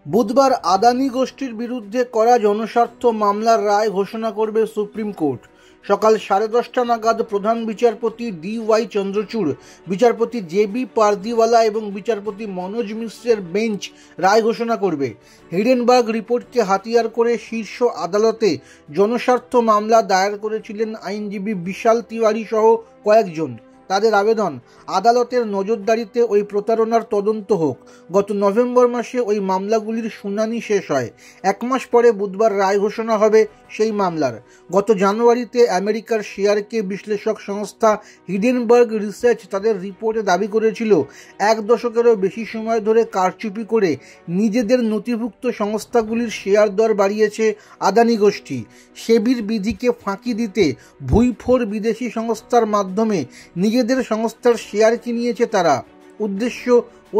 বুধবার আদানি গোষ্ঠীর বিরুদ্ধে করা জনস্বার্থ মামলার রায় ঘোষণা করবে সুপ্রিম কোর্ট। সকাল 10:30 নাগাদ প্রধান বিচারপতি DY চন্দ্রচূড়, বিচারপতি JB পারদিওয়ালা এবং বিচারপতি মনোজ মিশ্রের বেঞ্চ রায় ঘোষণা করবে। হিডেনবার্গ রিপোর্টকে হাতিয়ার করে শীর্ষ আদালতে জনস্বার্থ মামলা দায়ের করেছিলেন আইনজীবী বিশাল তিওয়ারি সহ কয়েকজন। তাদের আবেদন, আদালতের নজরদারিতে ওই প্রতারণার তদন্ত হোক। গত নভেম্বর মাসে ওই মামলাগুলির শুনানি শেষ হয়। 1 মাস পরে বুধবার রায় ঘোষণা হবে সেই মামলার। গত জানুয়ারিতে আমেরিকার শেয়ারকে বিশ্লেষক সংস্থা হিডেনবার্গ রিসার্চ তাদের রিপোর্টে দাবি করেছিল 1 দশকেরও বেশি সময় ধরে কারচুপি করে নিজেদের নথিভুক্ত সংস্থাগুলির শেয়ার দর বাড়িয়েছে আদানি গোষ্ঠী। সেবির বিধিকে ফাঁকি দিতে ভুইফোর বিদেশি সংস্থার মাধ্যমে নিজেদের সংস্থার শেয়ার কিনিয়েছে তারা। উদ্দেশ্য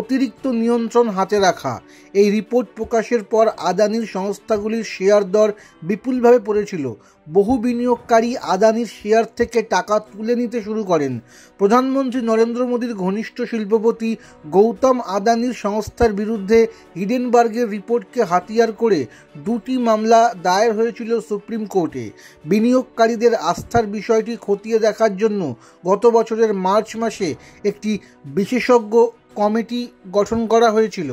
অতিরিক্ত নিয়ন্ত্রণ হাতে রাখা। এই রিপোর্ট প্রকাশের পর আদানির সংস্থাগুলির শেয়ার দর বিপুলভাবে পড়েছিল। বহু বিনিয়োগকারী আদানির শেয়ার থেকে টাকা তুলে নিতে শুরু করেন। প্রধানমন্ত্রী নরেন্দ্র মোদীর ঘনিষ্ঠ শিল্পপতি গৌতম আদানির সংস্থার বিরুদ্ধে হিডেনবার্গের রিপোর্টকে হাতিয়ার করে 2টি মামলা দায়ের হয়েছিল সুপ্রিম কোর্টে। বিনিয়োগকারীদের আস্থার বিষয়টি খতিয়ে দেখার জন্য গত বছরের মার্চ মাসে একটি বিশেষজ্ঞ কমিটি গঠন করা হয়েছিল।